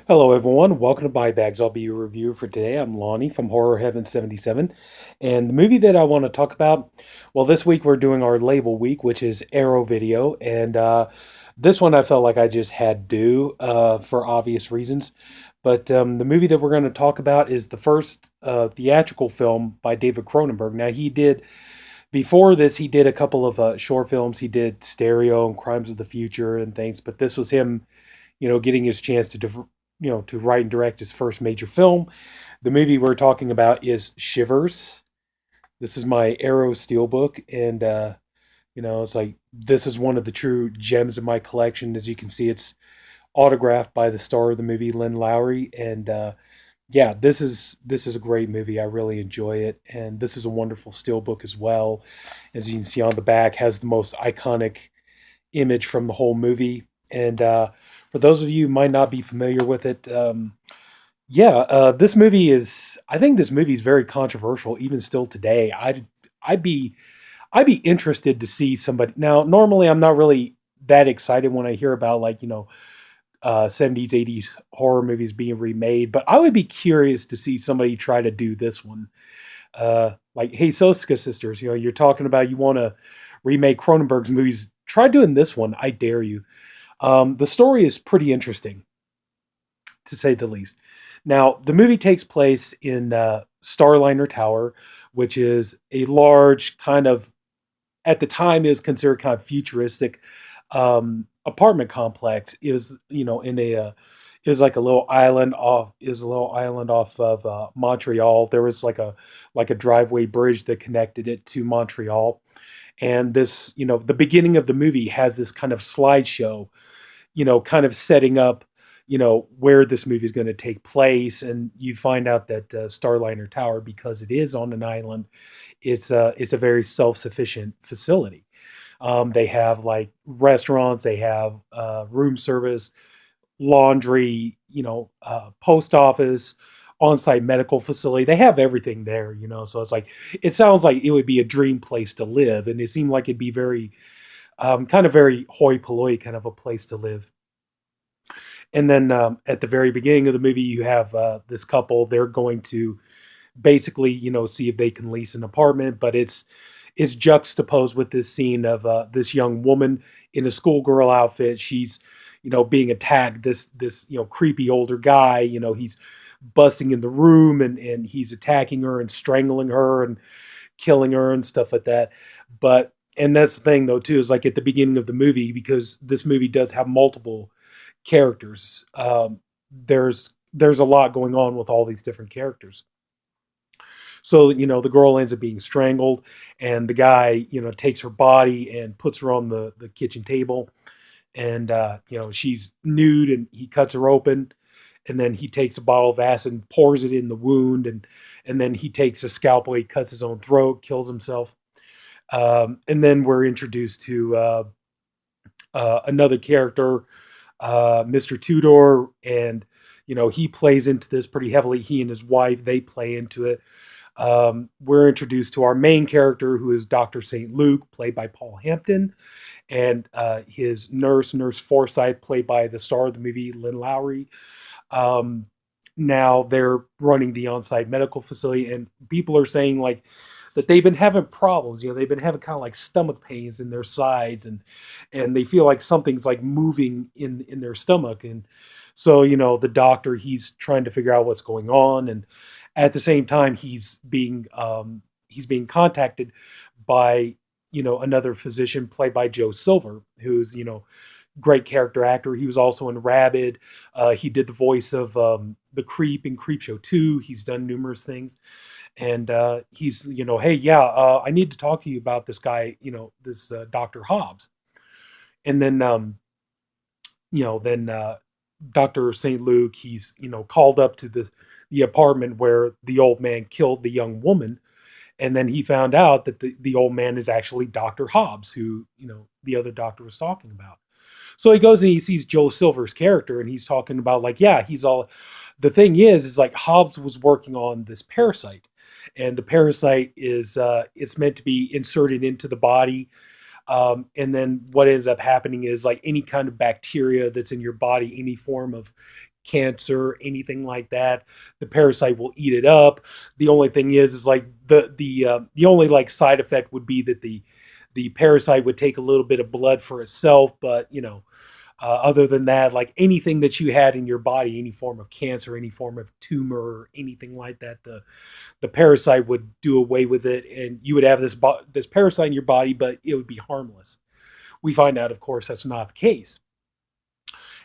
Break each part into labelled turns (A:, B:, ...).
A: Hello, everyone. Welcome to Buy Bags. I'll be your reviewer for today. I'm Lonnie from Horror Heaven77. And the movie that I want to talk about, well, this week we're doing our label week, which is Arrow Video. And this one I felt like I just had to do for obvious reasons. But the movie that we're going to talk about is the first theatrical film by David Cronenberg. Now, before this, he did a couple of short films. He did Stereo and Crimes of the Future and things. But this was him getting his chance to write and direct his first major film. The movie we're talking about is Shivers. This is my Arrow Steelbook, and it's like this is one of the true gems of my collection. As you can see, it's autographed by the star of the movie, Lynn Lowry, and yeah, this is a great movie. I really enjoy it, and this is a wonderful steelbook as well. As you can see on the back, has the most iconic image from the whole movie. And for those of you who might not be familiar with it, this movie is. I think this movie is very controversial, even still today. I'd be I'd be interested to see somebody. Now, normally, I'm not really that excited when I hear about '70s, '80s horror movies being remade, but I would be curious to see somebody try to do this one. Like, hey, Soska sisters, you're talking about you want to remake Cronenberg's movies. Try doing this one. I dare you. The story is pretty interesting, to say the least. Now, the movie takes place in Starliner Tower, which is a large kind of, at the time, is considered kind of futuristic apartment complex. Is in is like a little island off of Montreal. There was like a driveway bridge that connected it to Montreal, and this the beginning of the movie has this kind of slideshow, kind of setting up, where this movie is going to take place. And you find out that Starliner Tower, because it is on an island, it's a very self-sufficient facility. They have like restaurants, they have room service, laundry, post office, on-site medical facility. They have everything there, So it's like it sounds like it would be a dream place to live, and it seemed like it'd be very kind of very hoi polloi kind of a place to live. And then at the very beginning of the movie, you have this couple. They're going to basically, see if they can lease an apartment, but it's juxtaposed with this scene of this young woman in a schoolgirl outfit. She's, being attacked. This creepy older guy. He's busting in the room, and he's attacking her and strangling her and killing her and stuff like that. But and that's the thing though too, is like at the beginning of the movie, because this movie does have multiple characters. There's a lot going on with all these different characters. So the girl ends up being strangled, and the guy takes her body and puts her on the kitchen table, and she's nude, and he cuts her open, and then he takes a bottle of acid and pours it in the wound, and then he takes a scalpel, he cuts his own throat, kills himself. And then we're introduced to another character, Mr. Tudor, and he plays into this pretty heavily. He and his wife, they play into it. We're introduced to our main character, who is Dr. St. Luke, played by Paul Hampton, and his Nurse Forsyth, played by the star of the movie, Lynn Lowry. Um, Now they're running the on-site medical facility, and people are saying like that they've been having problems. They've been having kind of like stomach pains in their sides, and they feel like something's like moving in their stomach. And so the doctor, he's trying to figure out what's going on, and at the same time he's being contacted by another physician played by Joe Silver, who's great character actor. He was also in Rabid. He did the voice of the Creep in Creepshow 2. He's done numerous things. And he's, hey, yeah, I need to talk to you about this guy, this Dr. Hobbs. And then, then Dr. St. Luke, he's, called up to the apartment where the old man killed the young woman. And then he found out that the old man is actually Dr. Hobbs, who, the other doctor was talking about. So he goes and he sees Joe Silver's character, and he's talking about like, yeah, he's all. The thing is like Hobbs was working on this parasite, and the parasite is it's meant to be inserted into the body And then what ends up happening is like any kind of bacteria that's in your body, any form of cancer, anything like that, the parasite will eat it up. The only thing is like the only like side effect would be that the parasite would take a little bit of blood for itself, but other than that, like anything that you had in your body, any form of cancer, any form of tumor, or anything like that, the parasite would do away with it, and you would have this parasite in your body, but it would be harmless. We find out, of course, that's not the case.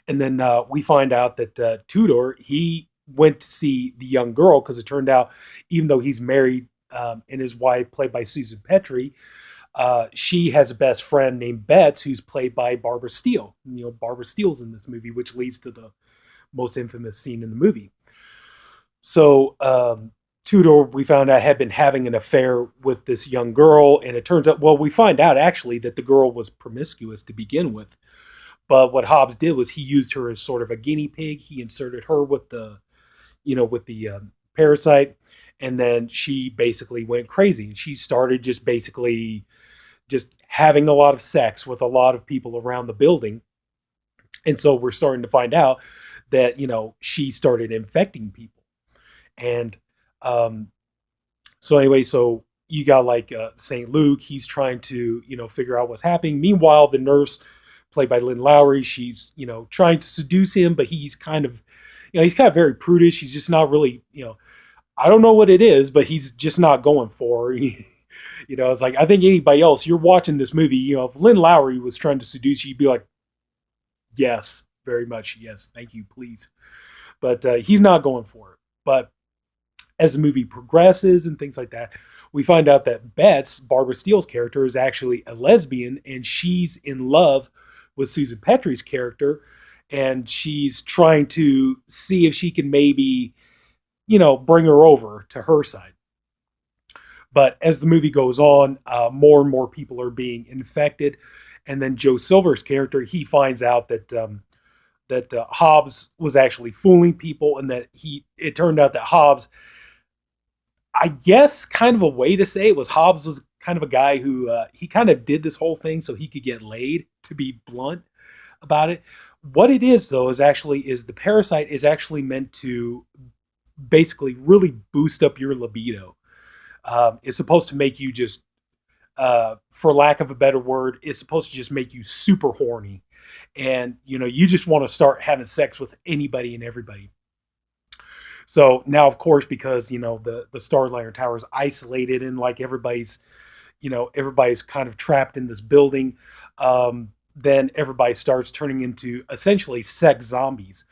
A: And then we find out that Tudor, he went to see the young girl because it turned out, even though he's married and his wife, played by Susan Petrie, she has a best friend named Betts, who's played by Barbara Steele. Barbara Steele's in this movie, which leads to the most infamous scene in the movie. So Tudor, we found out, had been having an affair with this young girl, and it turns out, well, we find out actually that the girl was promiscuous to begin with. But what Hobbs did was he used her as sort of a guinea pig. He inserted her with the parasite, and then she basically went crazy. And she started just basically just having a lot of sex with a lot of people around the building. And so we're starting to find out that she started infecting people. And so anyway, so you got like St. Luke. He's trying to figure out what's happening. Meanwhile, the nurse, played by Lynn Lowry, she's trying to seduce him, but he's kind of very prudish. He's just not really I don't know what it is, but he's just not going for her. It's like, I think anybody else, you're watching this movie, if Lynn Lowry was trying to seduce you, you'd be like, yes, very much, yes, thank you, please. But he's not going for it. But as the movie progresses and things like that, we find out that Betts, Barbara Steele's character, is actually a lesbian, and she's in love with Susan Petrie's character, and she's trying to see if she can maybe, bring her over to her side. But as the movie goes on, more and more people are being infected, and then Joe Silver's character, he finds out that Hobbs was actually fooling people, and that it turned out that Hobbs, I guess, kind of a way to say it was, Hobbs was kind of a guy who he kind of did this whole thing so he could get laid, to be blunt about it. What it is, though, is the parasite is actually meant to basically really boost up your libido. It's supposed to make you just, for lack of a better word, it's supposed to just make you super horny. And, you just want to start having sex with anybody and everybody. So now, of course, because, the Starliner Tower is isolated and like everybody's kind of trapped in this building, then everybody starts turning into essentially sex zombies.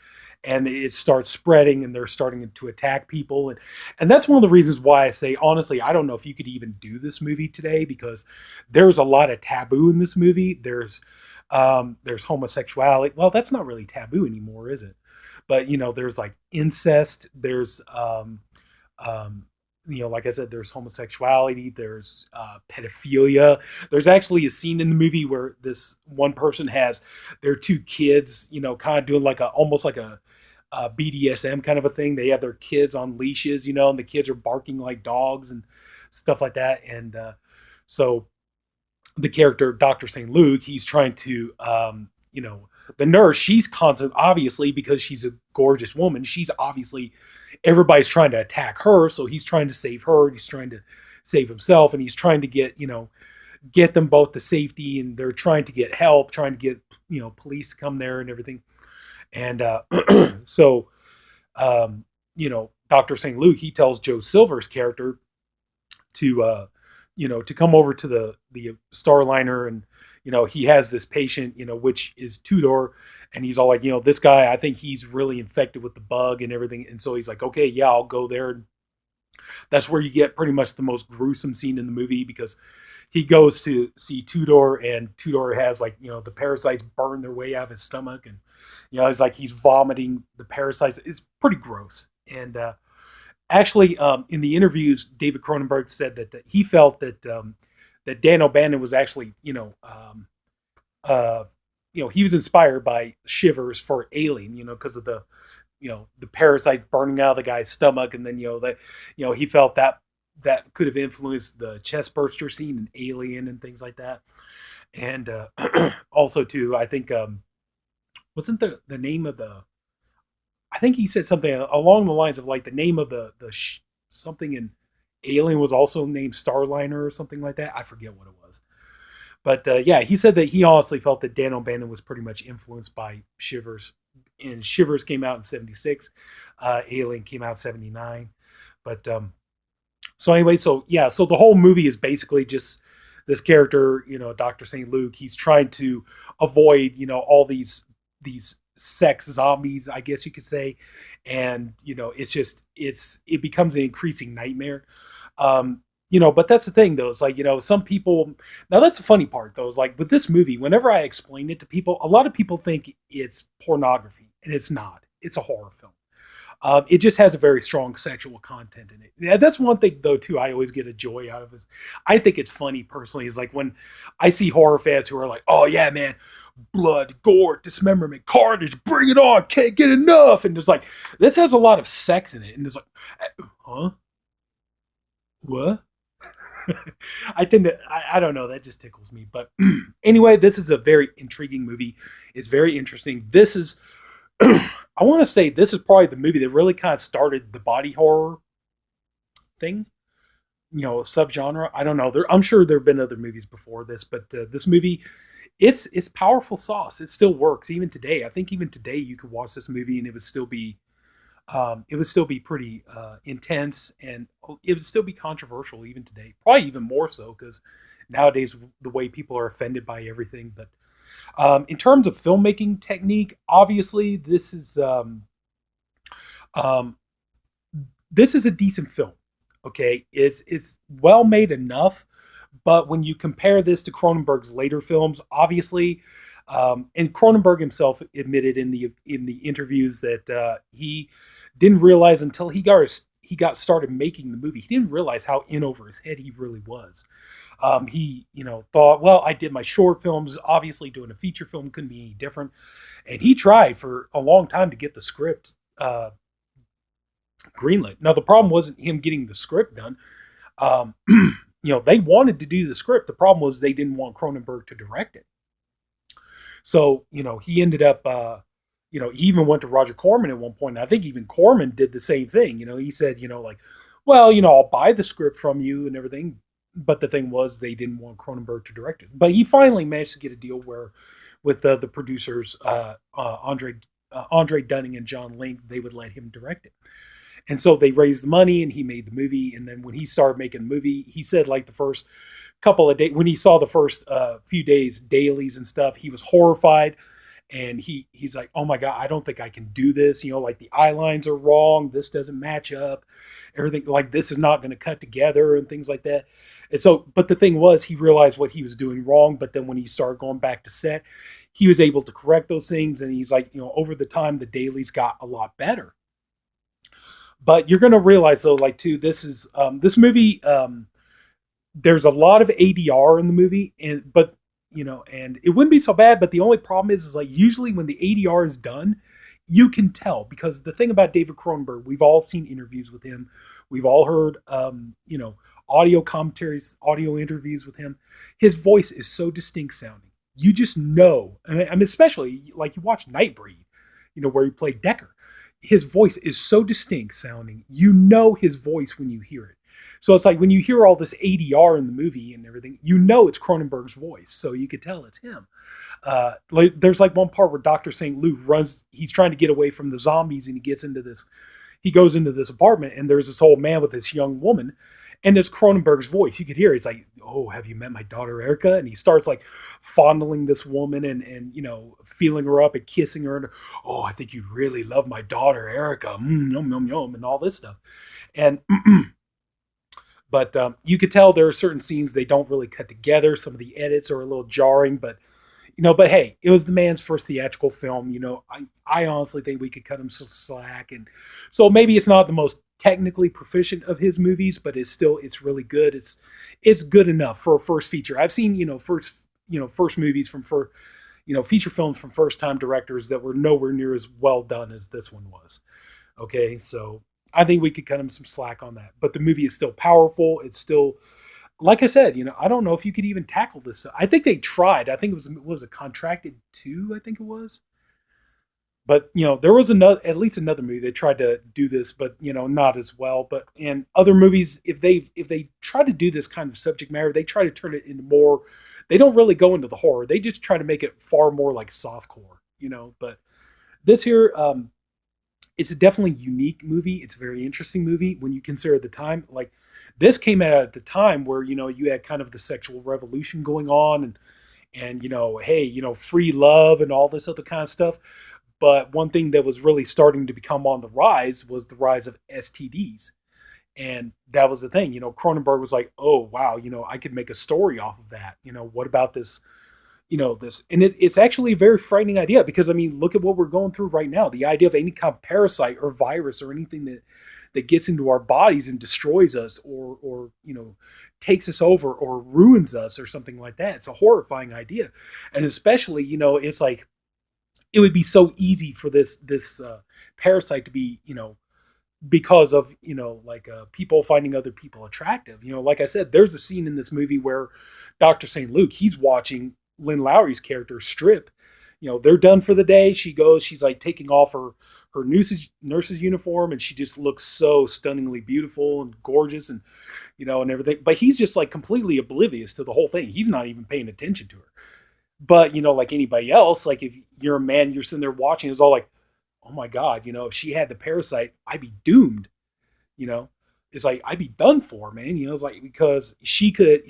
A: And it starts spreading, and they're starting to attack people. And that's one of the reasons why I say, honestly, I don't know if you could even do this movie today, because there's a lot of taboo in this movie. There's homosexuality. Well, that's not really taboo anymore, is it? But, there's like incest. There's, like I said, there's homosexuality. There's pedophilia. There's actually a scene in the movie where this one person has their two kids, kind of doing like almost like a BDSM kind of a thing. They have their kids on leashes, and the kids are barking like dogs and stuff like that. And so the character, Dr. St. Luke, he's trying to, the nurse, she's constant, obviously, because she's a gorgeous woman. She's obviously, everybody's trying to attack her. So he's trying to save her. And he's trying to save himself. And he's trying to get them both to safety. And they're trying to get help, trying to get, police to come there and everything. And so, Dr. St. Luke, he tells Joe Silver's character to, to come over to the Starliner, and, he has this patient, which is Tudor, and he's all like, this guy, I think he's really infected with the bug and everything. And so he's like, okay, yeah, I'll go there. That's where you get pretty much the most gruesome scene in the movie, because he goes to see Tudor, and Tudor has like, the parasites burn their way out of his stomach, and, it's like he's vomiting the parasites. It's pretty gross. And actually, in the interviews, David Cronenberg said that he felt that that Dan O'Bannon was actually, he was inspired by Shivers for Alien, because of the parasites burning out of the guy's stomach, and then he felt that could have influenced the chest burster scene in Alien and things like that. And also too, I think wasn't the name of the, I think he said something along the lines of like the name of something in Alien was also named Starliner or something like that. I forget what it was. But yeah, he said that he honestly felt that Dan O'Bannon was pretty much influenced by Shivers. And Shivers came out in '76. Alien came out in '79. But so anyway, so yeah, so the whole movie is basically just this character, Dr. St. Luke. He's trying to avoid, all these sex zombies, I guess you could say, and it's just it becomes an increasing nightmare. But that's the thing though. It's like, some people, now that's the funny part though, is like with this movie, whenever I explain it to people, a lot of people think it's pornography, and it's not. It's a horror film. It just has a very strong sexual content in it. Yeah, that's one thing though too. I always get a joy out of it. I think it's funny personally. Is like when I see horror fans who are like, "Oh yeah, man, blood, gore, dismemberment, carnage, bring it on, can't get enough." And it's like this has a lot of sex in it, and it's like, huh, what? I tend to, I don't know, that just tickles me. But anyway, this is a very intriguing movie. It's very interesting. This is, I want to say, this is probably the movie that really kind of started the body horror thing, subgenre. I don't know. I'm sure there have been other movies before this, but this movie, it's powerful sauce. It still works even today. I think even today you could watch this movie and it would still be pretty intense, and it would still be controversial even today. Probably even more so because nowadays the way people are offended by everything. But in terms of filmmaking technique, obviously um, this is a decent film. Okay, it's well made enough, but when you compare this to Cronenberg's later films, obviously, and Cronenberg himself admitted in the interviews that he didn't realize until he got started making the movie. He didn't realize how in over his head he really was. He thought, well, I did my short films. Obviously, doing a feature film couldn't be any different, and he tried for a long time to get the script greenlit. Now, the problem wasn't him getting the script done. Um, they wanted to do the script. The problem was they didn't want Cronenberg to direct it. So, he ended up, he even went to Roger Corman at one point. And I think even Corman did the same thing. He said, like, well, I'll buy the script from you and everything. But the thing was, they didn't want Cronenberg to direct it. But he finally managed to get a deal where, with the producers, Andre Dunning and John Link, they would let him direct it. And so they raised the money and he made the movie. And then when he started making the movie, he said like the first couple of days, when he saw the first few days dailies and stuff, he was horrified. And he's like, oh my God, I don't think I can do this. Like the eye lines are wrong. This doesn't match up. Everything, like this is not going to cut together and things like that. And so, but the thing was, he realized what he was doing wrong. But then when he started going back to set, he was able to correct those things. And he's like, over the time, the dailies got a lot better. But you're going to realize though, like too, this movie. There's a lot of ADR in the movie, and it wouldn't be so bad. But the only problem is like usually when the ADR is done, you can tell because the thing about David Cronenberg, we've all seen interviews with him, we've all heard, audio commentaries, audio interviews with him. His voice is so distinct sounding. You just know, I mean, especially like you watch Nightbreed, where he played Decker. His voice is so distinct sounding. You know his voice when you hear it. So it's like when you hear all this ADR in the movie and everything, it's Cronenberg's voice. So you could tell it's him. There's like one part where Dr. St. Luke runs, he's trying to get away from the zombies and he goes into this apartment and there's this old man with this young woman and it's Cronenberg's voice. You could hear it. It's like, oh, have you met my daughter Erica? And he starts like fondling this woman and feeling her up and kissing her. And, oh, I think you really love my daughter Erica. Yum, yum, yum, and all this stuff. And but you could tell there are certain scenes they don't really cut together. Some of the edits are a little jarring, but but hey, it was the man's first theatrical film. I honestly think we could cut him some slack, and so maybe it's not the most technically proficient of his movies, but it's really good. It's good enough for a first feature. I've seen first movies from feature films from first time directors that were nowhere near as well done as this one was. Okay, so I think we could cut him some slack on that. But the movie is still powerful. It's still like I said, I don't know if you could even tackle this. I think they tried. I think it was a Contracted 2, I think it was. But there was another, at least another movie that tried to do this, but not as well. But in other movies, if they try to do this kind of subject matter, they try to turn it into more. They don't really go into the horror. They just try to make it far more like softcore. But this here, it's a definitely unique movie. It's a very interesting movie when you consider the time. Like this came out at the time where you had kind of the sexual revolution going on, and hey, free love and all this other kind of stuff. But one thing that was really starting to become on the rise was the rise of STDs. And that was the thing. Cronenberg was like, oh, wow, I could make a story off of that. What about this? This. And it's actually a very frightening idea because, I mean, look at what we're going through right now. The idea of any kind of parasite or virus or anything that gets into our bodies and destroys us or takes us over or ruins us or something like that. It's a horrifying idea. And especially, it's like, it would be so easy for this parasite to be because of like people finding other people attractive. Like I said, there's a scene in this movie where Dr. St. Luke, he's watching Lynn Lowry's character strip. They're done for the day. She's like taking off her nurse's uniform, and she just looks so stunningly beautiful and gorgeous, and everything. But he's just like completely oblivious to the whole thing. He's not even paying attention to her. But like anybody else, like if you're a man, you're sitting there watching, it's all like, oh my God, if she had the parasite, I'd be doomed. You know, it's like I'd be done for, man. It's like because she could,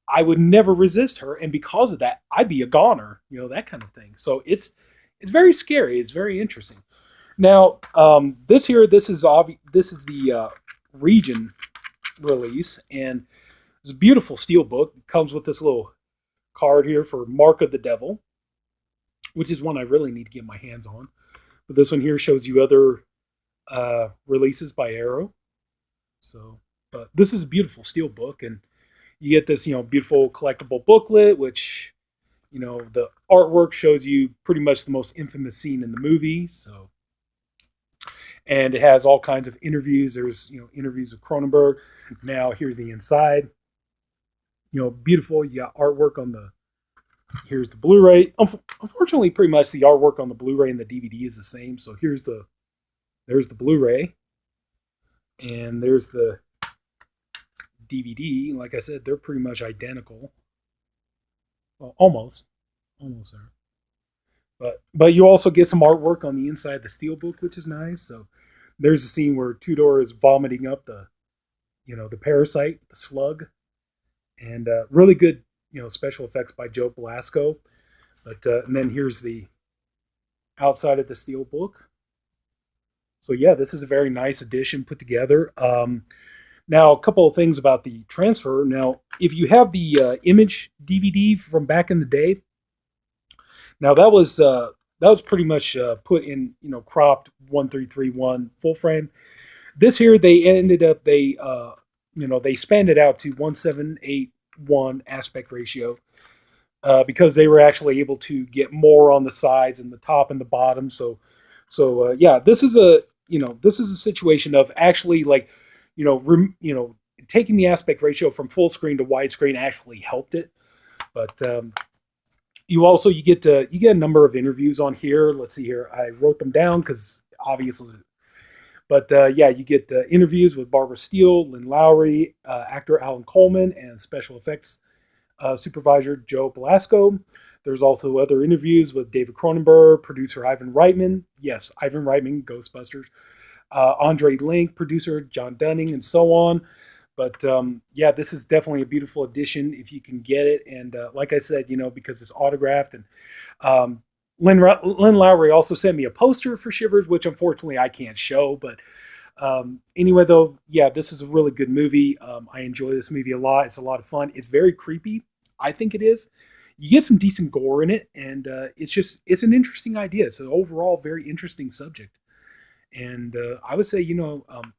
A: I would never resist her, and because of that, I'd be a goner. That kind of thing. So it's very scary. It's very interesting. Now, this is the region release, and it's a beautiful steel book. It comes with this little card here for Mark of the Devil, which is one I really need to get my hands on. But this one here shows you other releases by Arrow. So, but this is a beautiful steel book, and you get this, beautiful collectible booklet, which, the artwork shows you pretty much the most infamous scene in the movie. So, and it has all kinds of interviews. There's, interviews with Cronenberg. Now here's the inside. Beautiful. You got artwork on here's the Blu-ray. Unfortunately, pretty much the artwork on the Blu-ray and the DVD is the same. So there's the Blu-ray, and there's the DVD. Like I said, they're pretty much identical. Well, almost there. But you also get some artwork on the inside of the steelbook, which is nice. So there's a scene where Tudor is vomiting up the parasite, the slug. And really good, special effects by Joe Blasco. But and then here's the outside of the steel book. So yeah, this is a very nice edition put together. Now, a couple of things about the transfer. Now, if you have the Image DVD from back in the day, now that was pretty much put in cropped 1331 full frame. This here they spanned it out to 1781 aspect ratio because they were actually able to get more on the sides and the top and the bottom. So yeah, this is a situation of actually like taking the aspect ratio from full screen to widescreen actually helped it. But you get a number of interviews on here. Let's see here. I wrote them down because obviously. But yeah, you get interviews with Barbara Steele, Lynn Lowry, actor Alan Coleman, and special effects supervisor Joe Blasco. There's also other interviews with David Cronenberg, producer Ivan Reitman. Yes, Ivan Reitman, Ghostbusters. Andre Link, producer John Dunning, and so on. But yeah, this is definitely a beautiful edition if you can get it. And like I said, because it's autographed, and Lynn Lowry also sent me a poster for Shivers, which unfortunately I can't show. But anyway, though, yeah, this is a really good movie. I enjoy this movie a lot. It's a lot of fun. It's very creepy. I think it is. You get some decent gore in it, and it's an interesting idea. It's an overall very interesting subject. And I would say,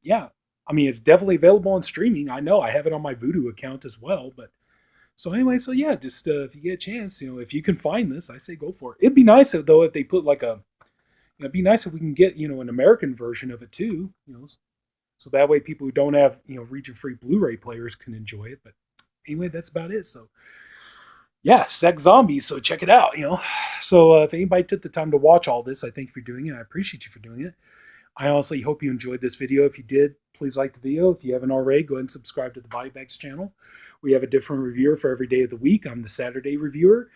A: yeah, I mean, it's definitely available on streaming. I know I have it on my Vudu account as well, but so anyway, so yeah, just if you get a chance, if you can find this, I say go for it. It'd be nice though if they put like it'd be nice if we can get an American version of it too, So that way people who don't have, region-free Blu-ray players can enjoy it. But anyway, that's about it. So yeah, Sex Zombies. So check it out. So if anybody took the time to watch all this, I thank you for doing it. I appreciate you for doing it. I honestly hope you enjoyed this video. If you did, please like the video. If you haven't already, go ahead and subscribe to the Body Bags channel. We have a different reviewer for every day of the week. I'm the Saturday reviewer.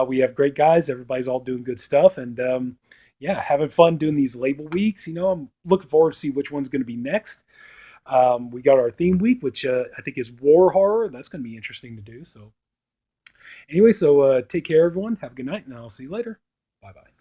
A: We have great guys. Everybody's all doing good stuff. And yeah, having fun doing these label weeks. I'm looking forward to see which one's going to be next. We got our theme week, which I think is war horror. That's going to be interesting to do. So anyway, so take care, everyone. Have a good night, and I'll see you later. Bye-bye.